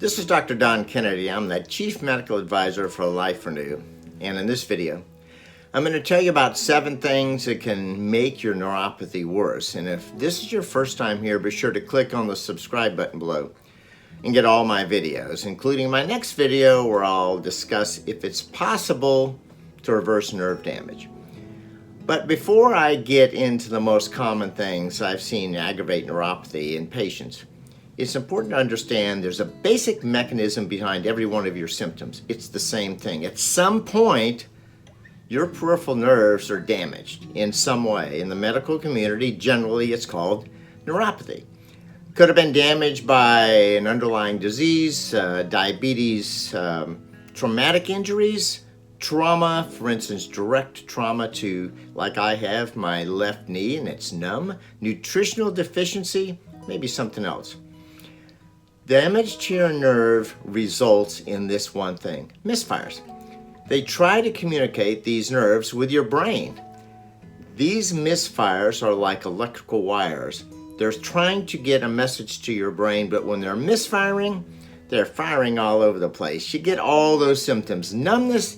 This is Dr. Don Kennedy. I'm the Chief Medical Advisor for Life Renew. And in this video, I'm going to tell you about 7 things that can make your neuropathy worse. And if this is your first time here, be sure to click on the subscribe button below and get all my videos, including my next video where I'll discuss if it's possible to reverse nerve damage. But before I get into the most common things I've seen aggravate neuropathy in patients, it's important to understand there's a basic mechanism behind every one of your symptoms. It's the same thing. At some point, your peripheral nerves are damaged in some way. In the medical community, generally it's called neuropathy. Could have been damaged by an underlying disease, diabetes, traumatic injuries, trauma, for instance, direct trauma to, like I have, my left knee and it's numb, nutritional deficiency, maybe something else. Damage to your nerve results in this one thing: misfires. They try to communicate these nerves with your brain. These misfires are like electrical wires. They're trying to get a message to your brain, but when they're misfiring, they're firing all over the place. You get all those symptoms: numbness,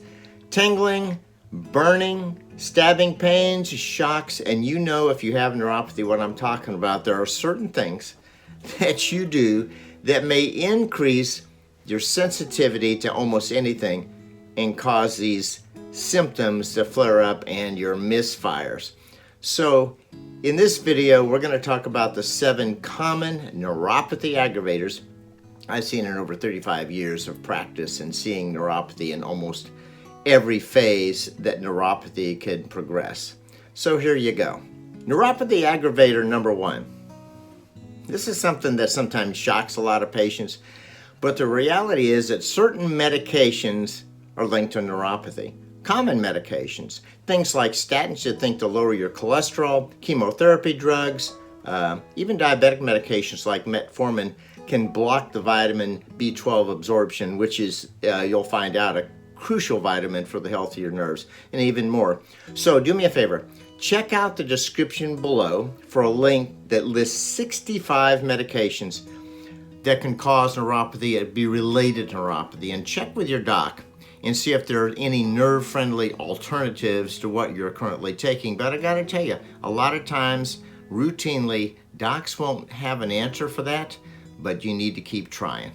tingling, burning, stabbing pains, shocks, and you know if you have neuropathy what I'm talking about. There are certain things that you do that may increase your sensitivity to almost anything and cause these symptoms to flare up and your misfires. So in this video, we're going to talk about the 7 common neuropathy aggravators I've seen in over 35 years of practice and seeing neuropathy in almost every phase that neuropathy can progress. So here you go. Neuropathy aggravator number 1. This is something that sometimes shocks a lot of patients, but the reality is that certain medications are linked to neuropathy. Common medications, things like statins that think to lower your cholesterol, chemotherapy drugs, even diabetic medications like metformin can block the vitamin B12 absorption, which is, you'll find out, a crucial vitamin for the health of your nerves, and even more. So do me a favor. Check out the description below for a link that lists 65 medications that can cause neuropathy and be related to neuropathy, and check with your doc and see if there are any nerve-friendly alternatives to what you're currently taking. But I gotta tell you, a lot of times, routinely, docs won't have an answer for that, but you need to keep trying.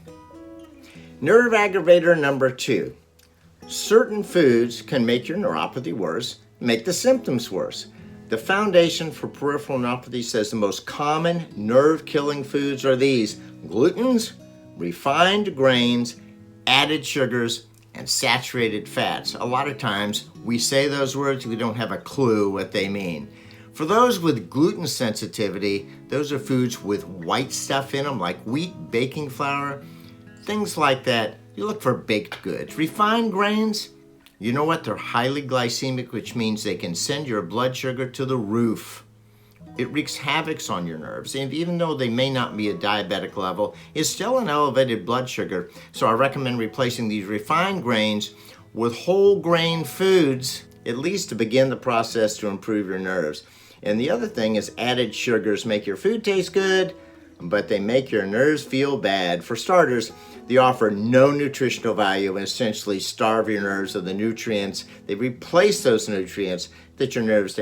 Nerve aggravator number 2. Certain foods can make your neuropathy worse, make the symptoms worse. The Foundation for Peripheral Neuropathy says the most common nerve-killing foods are these: glutens, refined grains, added sugars, and saturated fats. A lot of times we say those words, we don't have a clue what they mean. For those with gluten sensitivity, those are foods with white stuff in them, like wheat, baking flour, things like that. You look for baked goods. Refined grains, you know what? They're highly glycemic, which means they can send your blood sugar to the roof. It wreaks havoc on your nerves, and even though they may not be a diabetic level, it's still an elevated blood sugar. So I recommend replacing these refined grains with whole grain foods, at least to begin the process to improve your nerves. And the other thing is added sugars make your food taste good, but they make your nerves feel bad. For starters, they offer no nutritional value and essentially starve your nerves of the nutrients. They replace those nutrients that your nerves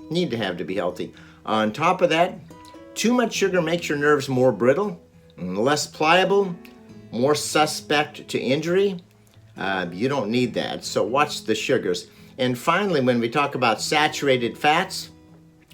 need to have to be healthy. On top of that, too much sugar makes your nerves more brittle, less pliable, more suspect to injury. You don't need that, so watch the sugars. And finally, when we talk about saturated fats,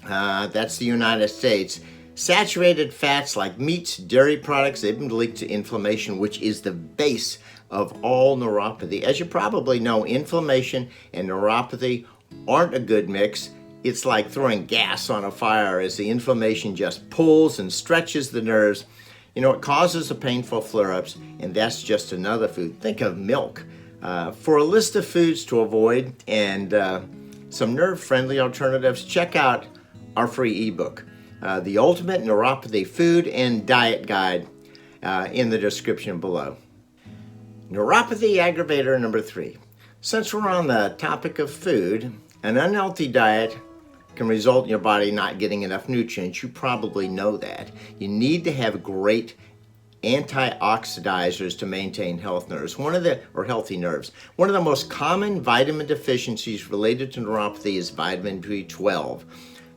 that's the United States. Saturated fats like meats, dairy products, they've been linked to inflammation, which is the base of all neuropathy. As you probably know, inflammation and neuropathy aren't a good mix. It's like throwing gas on a fire as the inflammation just pulls and stretches the nerves. You know, it causes the painful flare-ups, and that's just another food. Think of milk. For a list of foods to avoid and some nerve-friendly alternatives, check out our free ebook, The Ultimate Neuropathy Food and Diet Guide, in the description below. Neuropathy aggravator number 3. Since we're on the topic of food, an unhealthy diet can result in your body not getting enough nutrients. You probably know that. You need to have great antioxidizers to maintain healthy nerves. One of the most common vitamin deficiencies related to neuropathy is vitamin B12.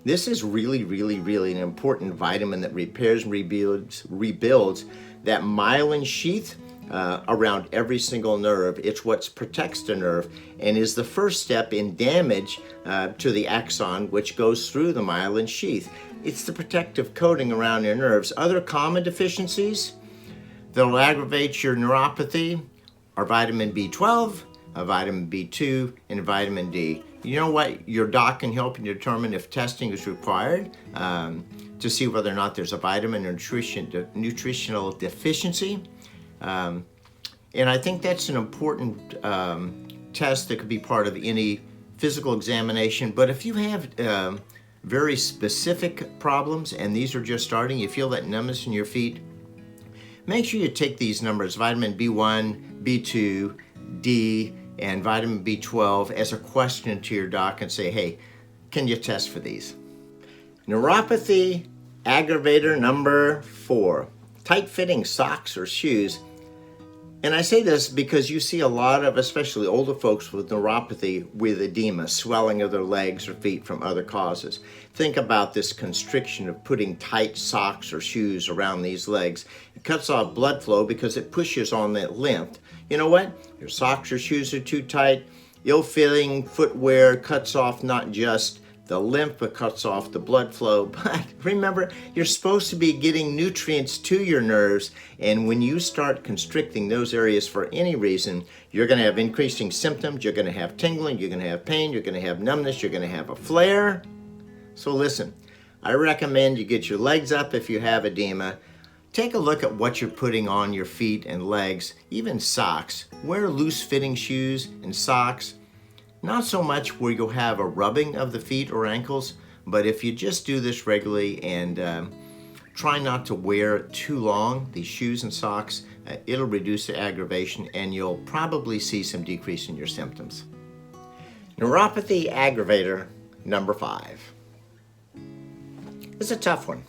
This is really, really, really an important vitamin that repairs and rebuilds that myelin sheath around every single nerve. It's what protects the nerve and is the first step in damage to the axon, which goes through the myelin sheath. It's the protective coating around your nerves. Other common deficiencies that'll aggravate your neuropathy are vitamin B12, vitamin B2, and vitamin D. You know what? Your doc can help you determine if testing is required to see whether or not there's a vitamin or nutritional deficiency. And I think that's an important test that could be part of any physical examination. But if you have very specific problems and these are just starting, you feel that numbness in your feet, make sure you take these numbers, vitamin B1, B2, D, and vitamin B12 as a question to your doc and say, hey, can you test for these? Neuropathy aggravator number 4, tight-fitting socks or shoes. And I say this because you see a lot of, especially older folks with neuropathy with edema, swelling of their legs or feet from other causes. Think about this constriction of putting tight socks or shoes around these legs. It cuts off blood flow because it pushes on that lymph. You know what? Your socks or shoes are too tight. Ill-fitting footwear cuts off not just the lymph, but cuts off the blood flow. But remember, you're supposed to be getting nutrients to your nerves, and when you start constricting those areas for any reason, you're going to have increasing symptoms, you're going to have tingling, you're going to have pain, you're going to have numbness, you're going to have a flare. So listen, I recommend you get your legs up if you have edema. Take a look at what you're putting on your feet and legs, even socks. Wear loose-fitting shoes and socks. Not so much where you'll have a rubbing of the feet or ankles, but if you just do this regularly and try not to wear too long, these shoes and socks, it'll reduce the aggravation and you'll probably see some decrease in your symptoms. Neuropathy aggravator number 5. It's a tough one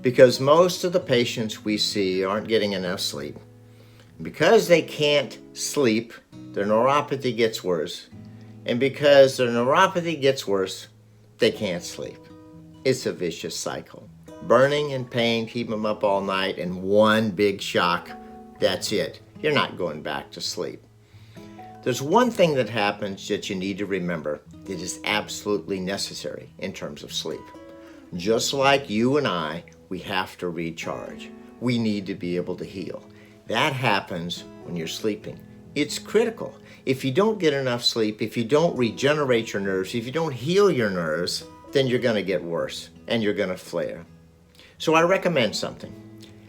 because most of the patients we see aren't getting enough sleep. Because they can't sleep, their neuropathy gets worse. And because their neuropathy gets worse, they can't sleep. It's a vicious cycle. Burning and pain keep them up all night, and one big shock, that's it. You're not going back to sleep. There's one thing that happens that you need to remember that is absolutely necessary in terms of sleep. Just like you and I, we have to recharge. We need to be able to heal. That happens when you're sleeping. It's critical. If you don't get enough sleep, if you don't regenerate your nerves, if you don't heal your nerves, then you're going to get worse and you're going to flare. So I recommend something.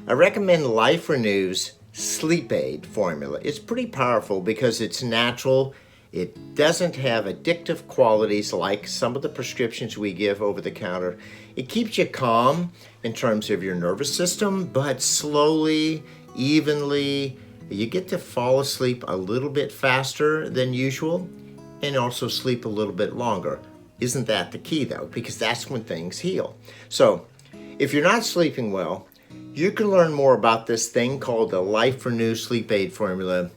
I recommend Life Renew's Sleep Aid formula. It's pretty powerful because it's natural. It doesn't have addictive qualities like some of the prescriptions we give over the counter. It keeps you calm in terms of your nervous system, but slowly, evenly, you get to fall asleep a little bit faster than usual and also sleep a little bit longer. Isn't that the key though? Because that's when things heal. So if you're not sleeping well, you can learn more about this thing called the Life Renew Sleep Aid formula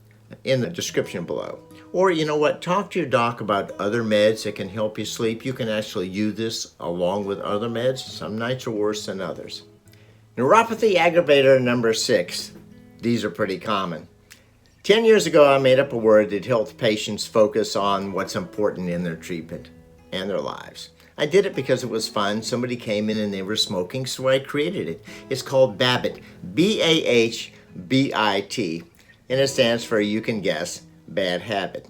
in the description below. Or you know what, talk to your doc about other meds that can help you sleep. You can actually use this along with other meds. Some nights are worse than others. Neuropathy aggravator number 6. These are pretty common. 10 years ago, I made up a word that helped patients focus on what's important in their treatment and their lives. I did it because it was fun. Somebody came in and they were smoking, so I created it. It's called BAHBIT, B-A-H-B-I-T, and it stands for, you can guess, bad habit.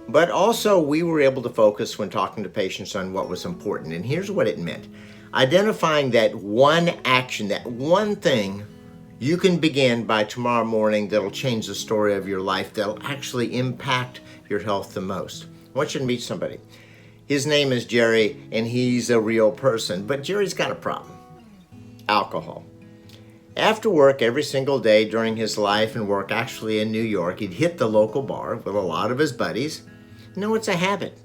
But also, we were able to focus when talking to patients on what was important, and here's what it meant. Identifying that one action, that one thing you can begin by tomorrow morning that'll change the story of your life, that'll actually impact your health the most. I want you to meet somebody. His name is Jerry, and he's a real person, but Jerry's got a problem. Alcohol. After work every single day during his life and work actually in New York, he'd hit the local bar with a lot of his buddies. No, it's a habit.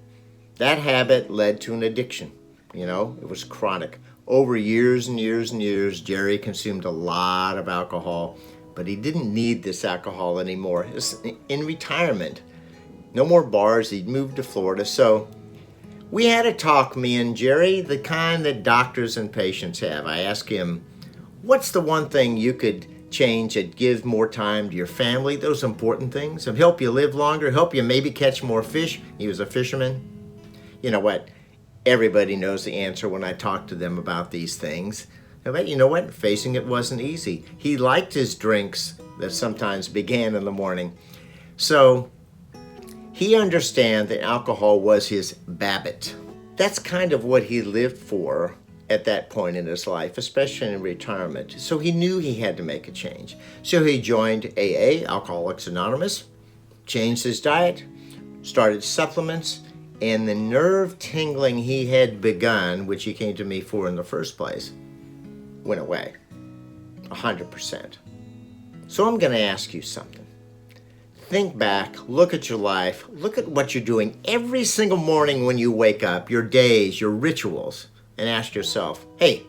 That habit led to an addiction. You know, it was chronic. Over years and years and years, Jerry consumed a lot of alcohol, but he didn't need this alcohol anymore. In retirement, no more bars. He'd moved to Florida. So we had a talk, me and Jerry, the kind that doctors and patients have. I asked him, what's the one thing you could change that give more time to your family, those important things, and help you live longer, help you maybe catch more fish? He was a fisherman. You know what? Everybody knows the answer when I talk to them about these things. But you know what? Facing it wasn't easy. He liked his drinks that sometimes began in the morning. So he understands that alcohol was his Babbitt. That's kind of what he lived for at that point in his life, especially in retirement. So he knew he had to make a change. So he joined AA, Alcoholics Anonymous, changed his diet, started supplements, and the nerve tingling he had begun, which he came to me for in the first place, went away, 100%. So I'm going to ask you something. Think back, look at your life, look at what you're doing every single morning when you wake up, your days, your rituals, and ask yourself, hey,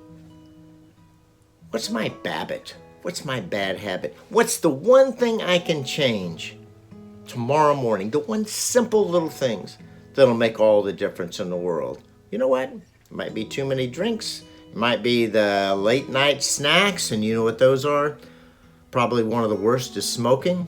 what's my Babbitt? What's my bad habit? What's the one thing I can change tomorrow morning? The one simple little things that'll make all the difference in the world. You know what? It might be too many drinks. It might be the late night snacks, and you know what those are? Probably one of the worst is smoking.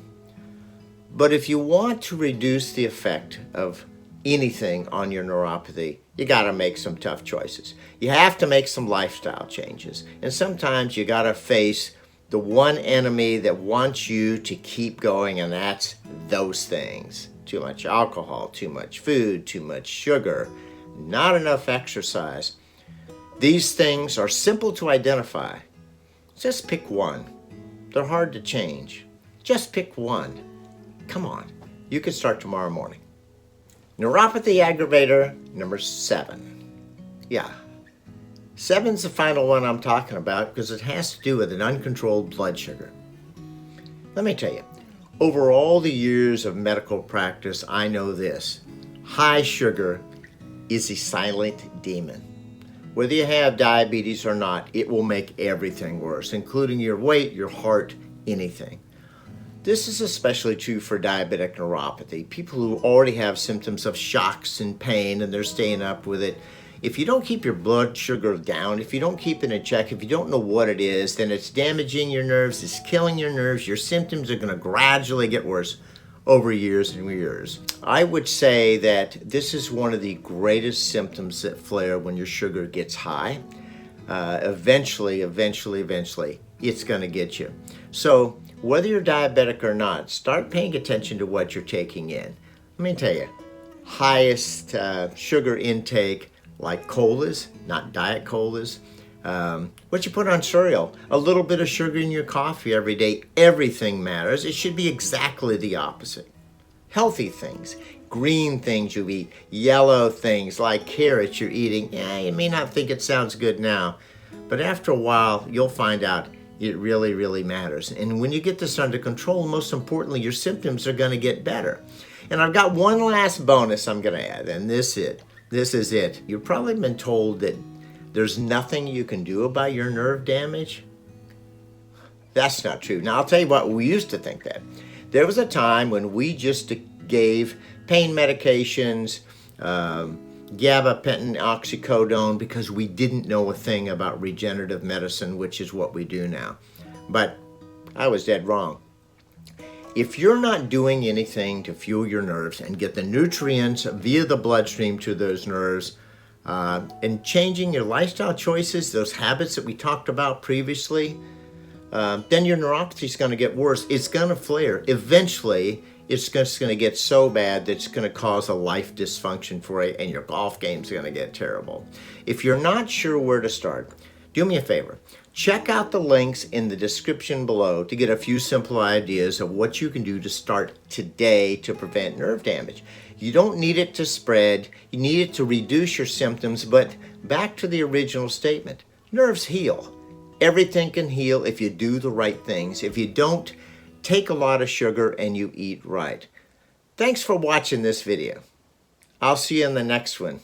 But if you want to reduce the effect of anything on your neuropathy, you got to make some tough choices. You have to make some lifestyle changes. And sometimes you got to face the one enemy that wants you to keep going, and that's those things. Too much alcohol, too much food, too much sugar, not enough exercise. These things are simple to identify. Just pick one. They're hard to change. Just pick one. Come on, you can start tomorrow morning. Neuropathy aggravator number 7. Yeah, 7's the final one I'm talking about because it has to do with an uncontrolled blood sugar. Let me tell you, over all the years of medical practice, I know this. High sugar is a silent demon. Whether you have diabetes or not, it will make everything worse, including your weight, your heart, anything. This is especially true for diabetic neuropathy, people who already have symptoms of shocks and pain and they're staying up with it. If you don't keep your blood sugar down, if you don't keep it in check, if you don't know what it is, then it's damaging your nerves, it's killing your nerves. Your symptoms are going to gradually get worse over years and years. I would say that this is one of the greatest symptoms that flare when your sugar gets high. Eventually, it's going to get you. So whether you're diabetic or not, start paying attention to what you're taking in. Let me tell you, highest sugar intake, like colas, not diet colas, what you put on cereal, a little bit of sugar in your coffee every day, everything matters. It should be exactly the opposite. Healthy things, green things you eat, yellow things like carrots you're eating. Yeah, you may not think it sounds good now, but after a while, you'll find out it really, really matters. And when you get this under control, most importantly, your symptoms are going to get better. And I've got one last bonus I'm going to add, and this is it. You've probably been told that there's nothing you can do about your nerve damage. That's not true. Now, I'll tell you what, we used to think that. There was a time when we just gave pain medications, gabapentin, oxycodone, because we didn't know a thing about regenerative medicine, which is what we do now. But I was dead wrong. If you're not doing anything to fuel your nerves and get the nutrients via the bloodstream to those nerves, and changing your lifestyle choices, those habits that we talked about previously, then your neuropathy is going to get worse. It's going to flare. Eventually, it's just going to get so bad that it's going to cause a life dysfunction for you, and your golf game's going to get terrible. If you're not sure where to start, do me a favor. Check out the links in the description below to get a few simple ideas of what you can do to start today to prevent nerve damage. You don't need it to spread. You need it to reduce your symptoms, but back to the original statement. Nerves heal. Everything can heal if you do the right things. If you don't, take a lot of sugar and you eat right. Thanks for watching this video. I'll see you in the next one.